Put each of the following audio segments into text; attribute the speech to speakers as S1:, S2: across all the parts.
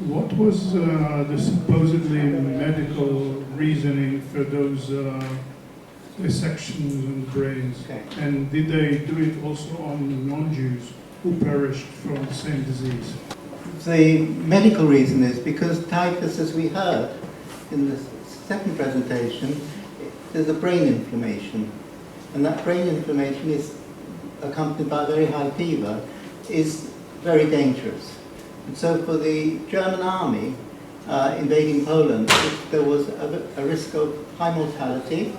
S1: What was the supposedly medical reasoning for those dissections in the brains?
S2: Okay.
S1: And did they do it also on non-Jews who perished from the same disease?
S2: The medical reason is because typhus, as we heard in the second presentation, there's a brain inflammation. And that brain inflammation is accompanied by very high fever, is very dangerous. And so for the German army invading Poland, there was a risk of high mortality,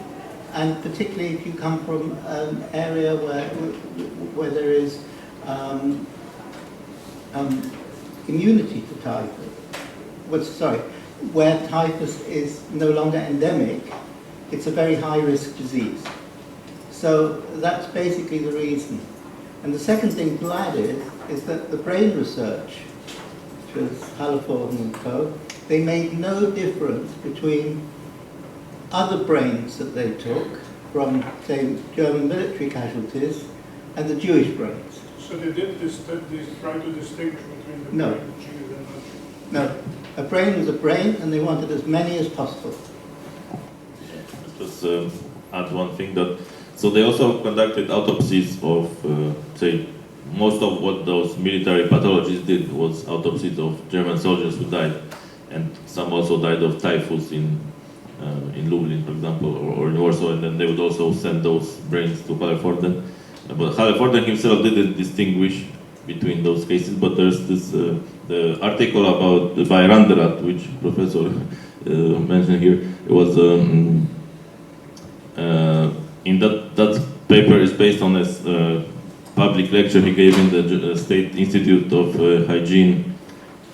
S2: and particularly if you come from an area where there is immunity to typhus, where typhus is no longer endemic, it's a very high-risk disease. So that's basically the reason. And the second thing to add is that the brain research, which was Hallerford and co., they made no difference between other brains that they took from, say, German military casualties and the Jewish brains.
S1: So they did try to distinguish between the
S2: No.
S1: brain of Jews and not Jews?
S2: No, a brain was a brain, and they wanted as many as possible.
S3: Just add one thing that, so they also conducted autopsies of, say, most of what those military pathologists did was autopsies of German soldiers who died, and some also died of typhus in Lublin, for example, or in Warsaw, and then they would also send those brains to Hallerforden. But Hallerforden himself didn't distinguish between those cases, but there's this the article about by Randerat, which Professor mentioned here. It was in that paper is based on a public lecture he gave in the State Institute of Hygiene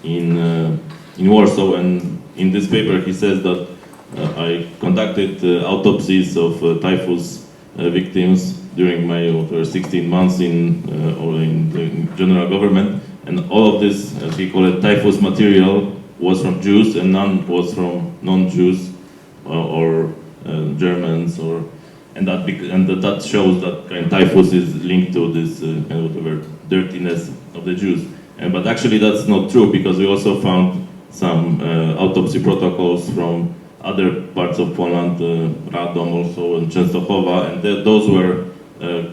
S3: in Warsaw, and in this paper he says that I conducted autopsies of typhus victims during my 16 months in the general government, and all of this, as he called it, typhus material was from Jews, and none was from non-Jews or Germans, and that shows that kind of typhus is linked to this kind of whatever dirtiness of the Jews. But actually, that's not true, because we also found some autopsy protocols from other parts of Poland, Radom also, and Częstochowa, and those were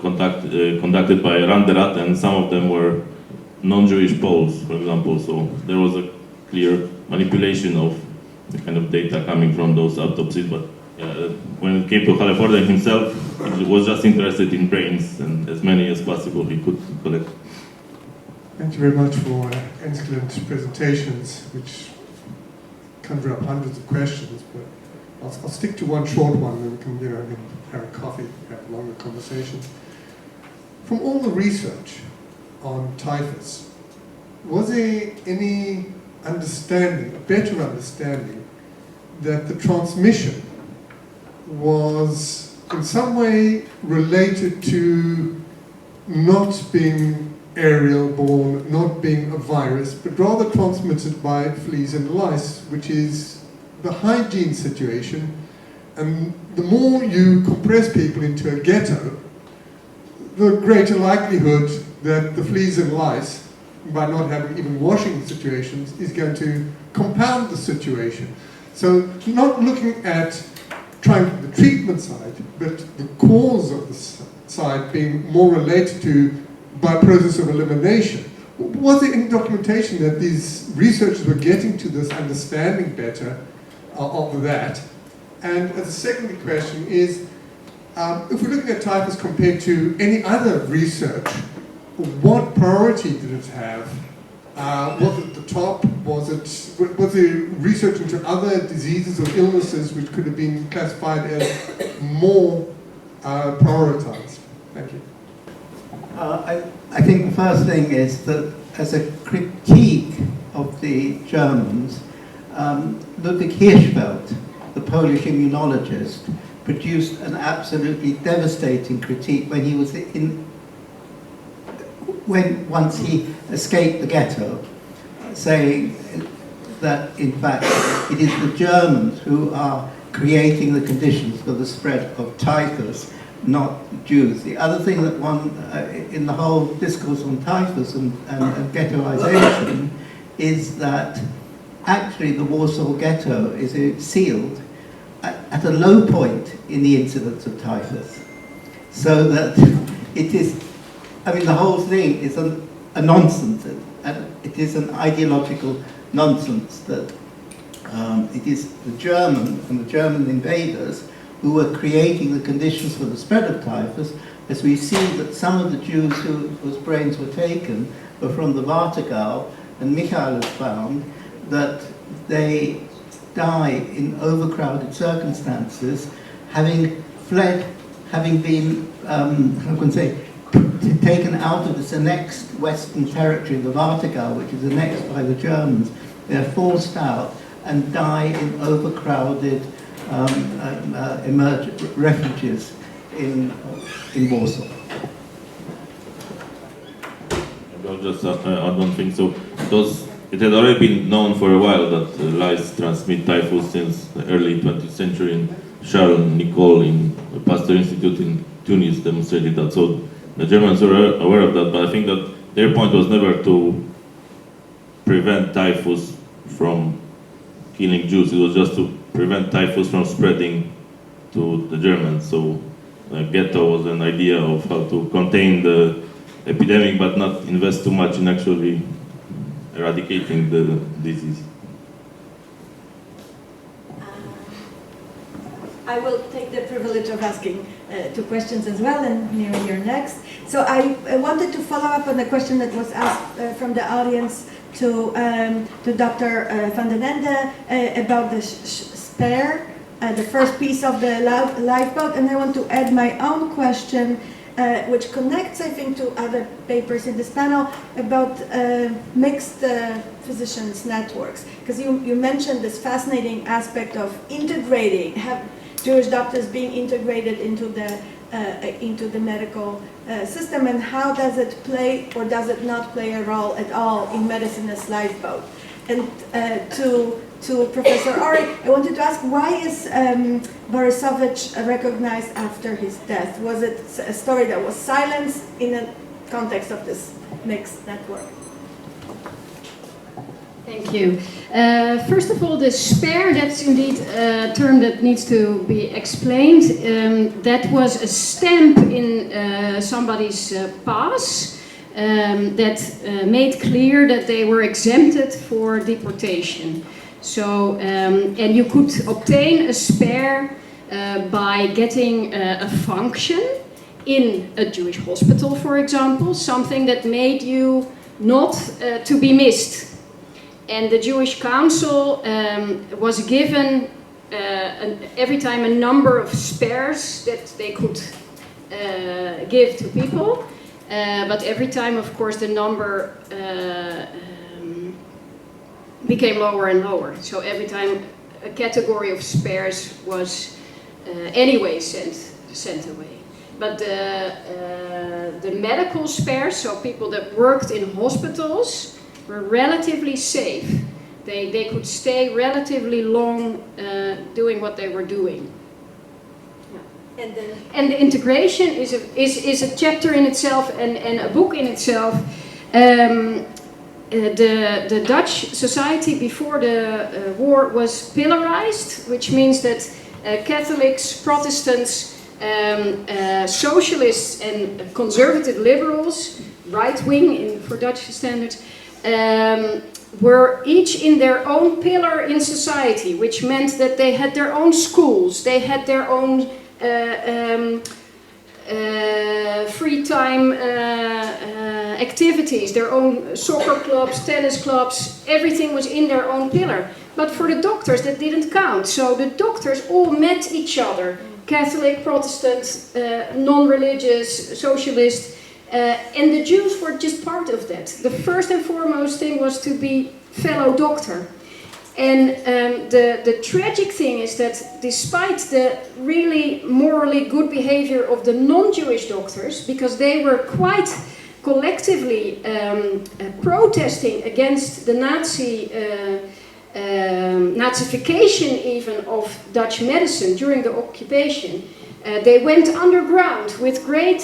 S3: conducted by Randerat, and some of them were non-Jewish Poles, for example. So there was a clear manipulation of the kind of data coming from those autopsies. But when it came to Hallerforden himself, he was just interested in brains, and as many as possible he could collect.
S4: Thank you very much for excellent presentations, which conjure up hundreds of questions, but I'll stick to one short one, and we can, have a coffee, have longer conversations. From all the research on typhus, was there any understanding, a better understanding, that the transmission was in some way related to not being aerial borne, not being a virus, but rather transmitted by fleas and lice, which is the hygiene situation? And the more you compress people into a ghetto, the greater likelihood that the fleas and lice, by not having even washing situations, is going to compound the situation. So not looking at trying the treatment side, but the cause of the side being more related to by process of elimination. Was there any documentation that these researchers were getting to this understanding better of that? And the second question is, if we're looking at typhus compared to any other research, what priority did it have? Was it the top? Was there research into other diseases or illnesses which could have been classified as more prioritized? Thank you.
S2: I think the first thing is that as a critique of the Germans, Ludwig Hirschfeld, the Polish immunologist, produced an absolutely devastating critique when he was once he escaped the ghetto, saying that in fact it is the Germans who are creating the conditions for the spread of typhus, not Jews. The other thing that in the whole discourse on typhus and ghettoization is that actually the Warsaw Ghetto is sealed at a low point in the incidence of typhus. So that it is, I mean, the whole thing is a nonsense, and it is an ideological nonsense that it is the German and the German invaders who were creating the conditions for the spread of typhus, as we see that some of the Jews whose brains were taken were from the Warthegau, and Michael has found that they die in overcrowded circumstances, having fled, having been, how can I say, taken out of this annexed Western territory, the Warthegau, which is annexed by the Germans. They're forced out and die in overcrowded refuges in Warsaw.
S3: I'll just add one thing. So it had already been known for a while that lice transmit typhus since the early 20th century. And Charles Nicole in the Pasteur Institute in Tunis demonstrated that. So the Germans were aware of that, but I think that their point was never to prevent typhus from killing Jews. It was just to prevent typhus from spreading to the Germans. So ghetto was an idea of how to contain the epidemic, but not invest too much in actually eradicating the disease.
S5: I will take the privilege of asking two questions as well, and Mary, you're next. So I wanted to follow up on the question that was asked from the audience to Dr. van den Ende about the spare, the first piece of the lifeboat, and I want to add my own question, which connects, I think, to other papers in this panel about mixed physicians networks. Because you mentioned this fascinating aspect of integrating, have Jewish doctors being integrated into the medical system, and how does it play or does it not play a role at all in medicine as lifeboat? And to Professor Ori, I wanted to ask, why is Borisovich recognized after his death? Was it a story that was silenced in the context of this mixed network?
S6: Thank you. First of all, the spare, that's indeed a term that needs to be explained. That was a stamp in somebody's pass that made clear that they were exempted for deportation. So, and you could obtain a spare by getting a function in a Jewish hospital, for example, something that made you not to be missed. And the Jewish Council was given every time a number of spares that they could give to people. But every time, of course, the number became lower and lower. So every time a category of spares was anyway sent away. But the medical spares, so people that worked in hospitals, were relatively safe. They could stay relatively long doing what they were doing. Yeah. And the integration is a chapter in itself and a book in itself. The Dutch society before the war was pillarized, which means that Catholics, Protestants, socialists and conservative liberals, right-wing for Dutch standards, were each in their own pillar in society, which meant that they had their own schools, they had their own free time activities, their own soccer clubs, tennis clubs, everything was in their own pillar. But for the doctors that didn't count, so the doctors all met each other, Catholic, Protestant, non-religious, socialist, and the Jews were just part of that. The first and foremost thing was to be fellow doctor. And the tragic thing is that despite the really morally good behavior of the non-Jewish doctors, because they were quite collectively protesting against the Nazification even of Dutch medicine during the occupation, they went underground with great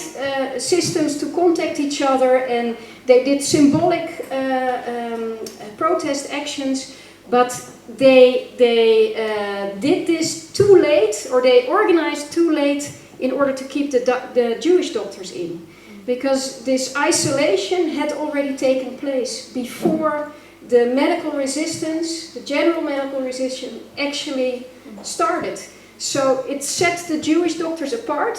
S6: systems to contact each other, and they did symbolic protest actions. But they did this too late, or they organized too late in order to keep the Jewish doctors in. Because this isolation had already taken place before the medical resistance, the general medical resistance, actually started. So it set the Jewish doctors apart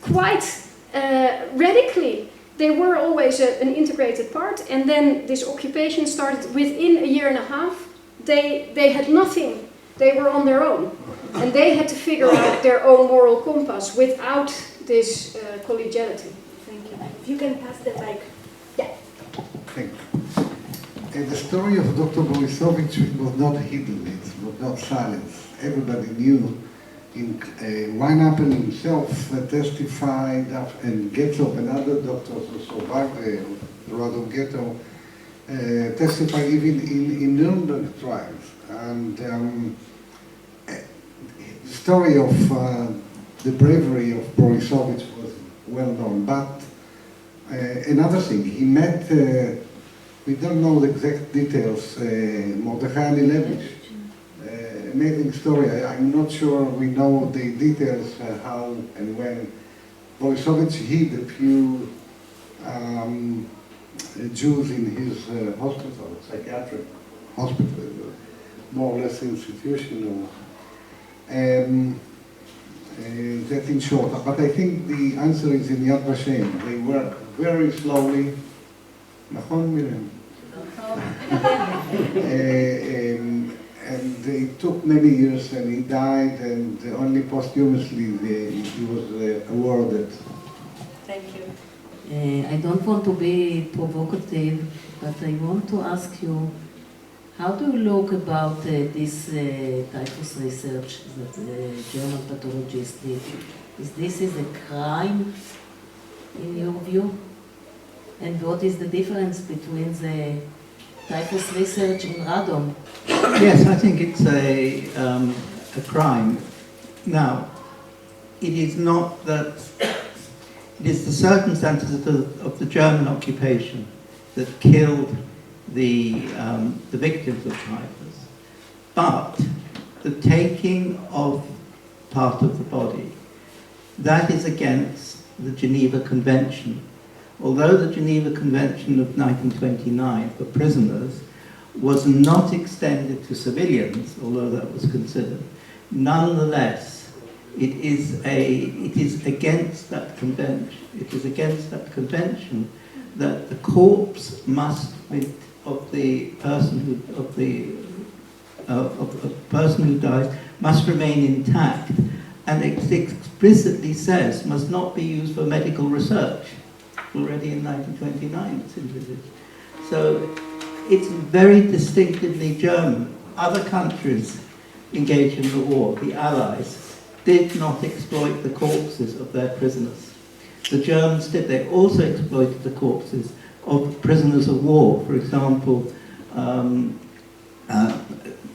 S6: quite radically. They were always an integrated part, and then this occupation started within a year and a half. They had nothing. They were on their own. And they had to figure out their own moral compass without this collegiality.
S5: Thank you. If you can pass the mic. Yeah.
S7: Thank you. The story of Dr. Borisovich was not hidden, it was not silenced. Everybody knew. Weinapple himself testified, and Ghetto and other doctors who survived the Radom Ghetto testified even in Nuremberg trials. And the story of the bravery of Borisovich was well known. But another thing, he met, we don't know the exact details, Mordechai Anilevich. Amazing story. I'm not sure we know the details, how and when. Borisovich hid a few Jews in his hospital, psychiatric hospital, more or less institutional. That in short. But I think the answer is in Yad Vashem. They work very slowly. Nachon, Miriam? And it took many years, and he died, and only posthumously he was awarded.
S5: Thank you.
S8: I don't want to be provocative, but I want to ask you, how do you look about this typhus research that the German pathologist did? Is this a crime, in your view? And what is the difference between the typhus research in Radom?
S2: Yes, I think it's a crime. Now, it is not that, it is the circumstances of the German occupation that killed the victims of typhus. But the taking of part of the body, that is against the Geneva Convention. Although the Geneva Convention of 1929 for prisoners was not extended to civilians, although that was considered, nonetheless, it is against that convention. It is against that convention that the corpse must be of the person who dies must remain intact, and it explicitly says must not be used for medical research. Already in 1929, it's envisaged. So it's very distinctively German. Other countries engaged in the war, the Allies, did not exploit the corpses of their prisoners. The Germans did. They also exploited the corpses of prisoners of war. For example,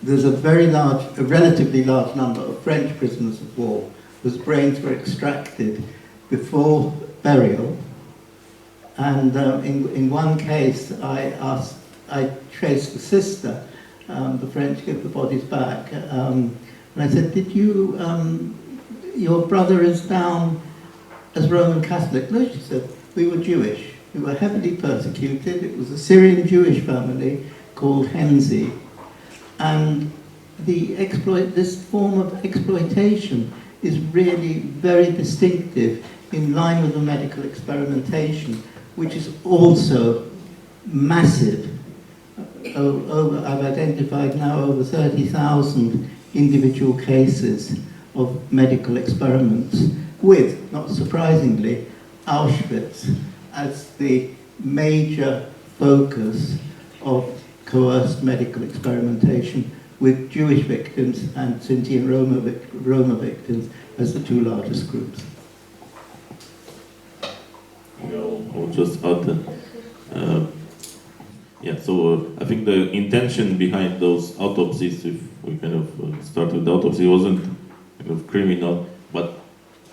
S2: there's a relatively large number of French prisoners of war whose brains were extracted before burial. And in one case, I traced the sister, the French give the bodies back, and I said, did you, your brother is down as Roman Catholic? No, she said, we were Jewish. We were heavily persecuted. It was a Syrian Jewish family called Henzi. And this form of exploitation is really very distinctive in line with the medical experimentation, which is also massive. I've identified now over 30,000 individual cases of medical experiments with, not surprisingly, Auschwitz as the major focus of coerced medical experimentation, with Jewish victims and Sinti and Roma victims as the two largest groups.
S3: I'll just add that. I think the intention behind those autopsies, if we kind of start with the autopsy, wasn't kind of criminal, but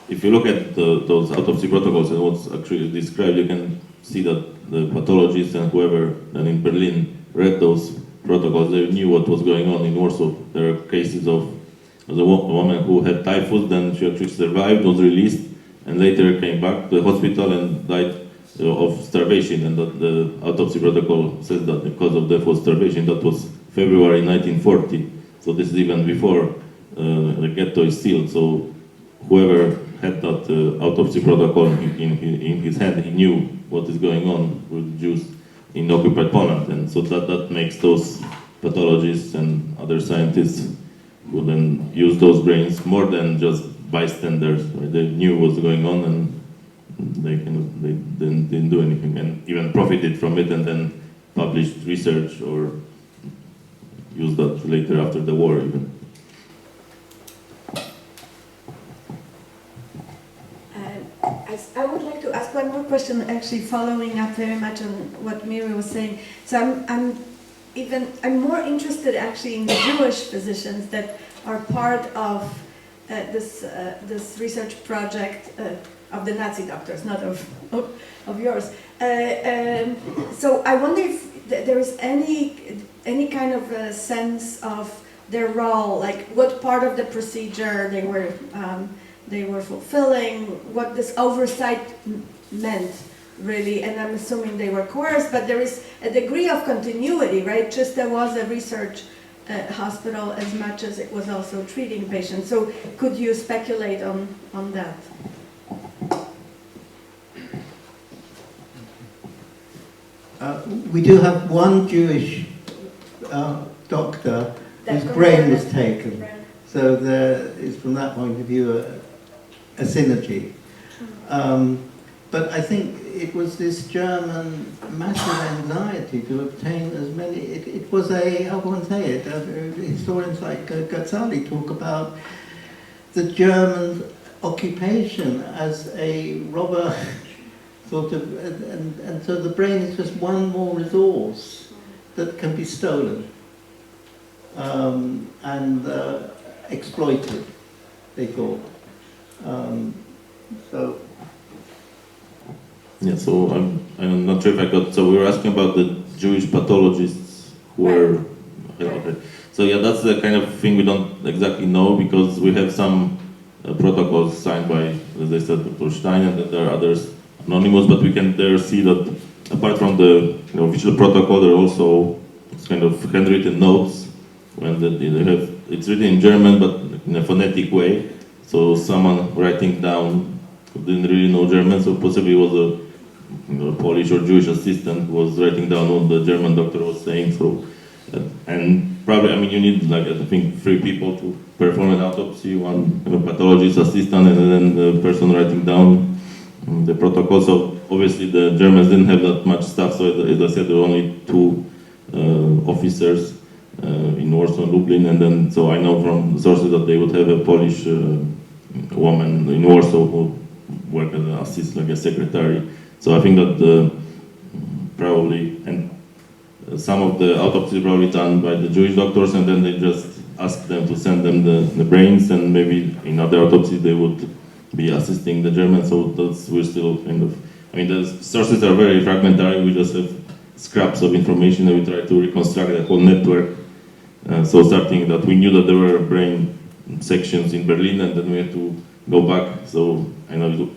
S3: if you look at those autopsy protocols and what's actually described, you can see that the pathologists and whoever then in Berlin read those protocols. They knew what was going on in Warsaw. There are cases of the woman who had typhus, then she actually survived, was released, and later came back to the hospital and died of starvation. And the autopsy protocol says that the cause of death was starvation. That was February 1940. So this is even before the ghetto is sealed. So whoever had that autopsy protocol in his hand, he knew what is going on with Jews in occupied Poland. And so that makes those pathologists and other scientists who then use those brains more than just bystanders. Right? They knew what's going on and they didn't do anything, and even profited from it and then published research or used that later after the war even.
S5: I would like to ask one more question, actually following up very much on what Miri was saying. So I'm more interested actually in the Jewish physicians that are part of this research project of the Nazi doctors, not of yours. So I wonder if there is any kind of a sense of their role, like what part of the procedure they were fulfilling, what this oversight meant, really, and I'm assuming they were coerced, but there is a degree of continuity, right? Just there was a research hospital as much as it was also treating patients. So could you speculate on that?
S2: We do have one Jewish doctor whose brain was taken. So there is, from that point of view, a synergy. But I think it was this German massive anxiety to obtain as many, it was how can one say it, historians like Ghazali talk about the German occupation as a robber sort of, and so the brain is just one more resource that can be stolen and exploited, they thought.
S3: Yeah, so I'm not sure if I got, so we were asking about the Jewish pathologists who were, okay. So yeah, that's the kind of thing we don't exactly know because we have some protocols signed by, as I said, Dr. Stein, and then there are others anonymous, but we can there see that apart from the official protocol, there are also kind of handwritten notes when they have, it's written in German, but in a phonetic way. So someone writing down who didn't really know German, so possibly was a Polish or Jewish assistant who was writing down what the German doctor was saying. So, and probably, I mean, you need like I think 3 people to perform an autopsy, one pathologist assistant, and then the person writing down the protocol. So obviously the Germans didn't have that much staff. So as I said, there were only 2 officers in Warsaw and Lublin, and then so I know from sources that they would have a Polish woman in Warsaw who worked as an assistant, like a secretary. So I think that probably, and some of the autopsy probably done by the Jewish doctors, and then they just ask them to send them the brains, and maybe in other autopsies they would be assisting the Germans. So we're still kind of, I mean, the sources are very fragmentary. We just have scraps of information, and we try to reconstruct the whole network. So starting that we knew that there were brain sections in Berlin, and then we had to go back. So I know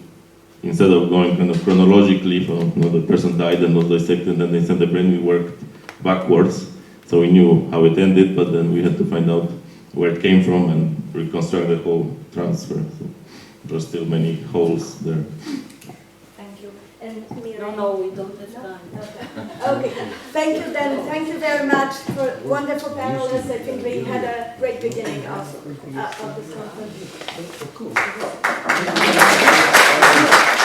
S3: instead of going kind of chronologically from the person died and was dissected, and then they sent the brain, we worked backwards. So we knew how it ended, but then we had to find out where it came from and reconstruct the whole transfer. So there are still many holes there.
S5: Thank you. And
S8: No, we don't have time.
S5: Okay, thank you then. Thank you very much for wonderful panelists. I think we had a great beginning of this conference.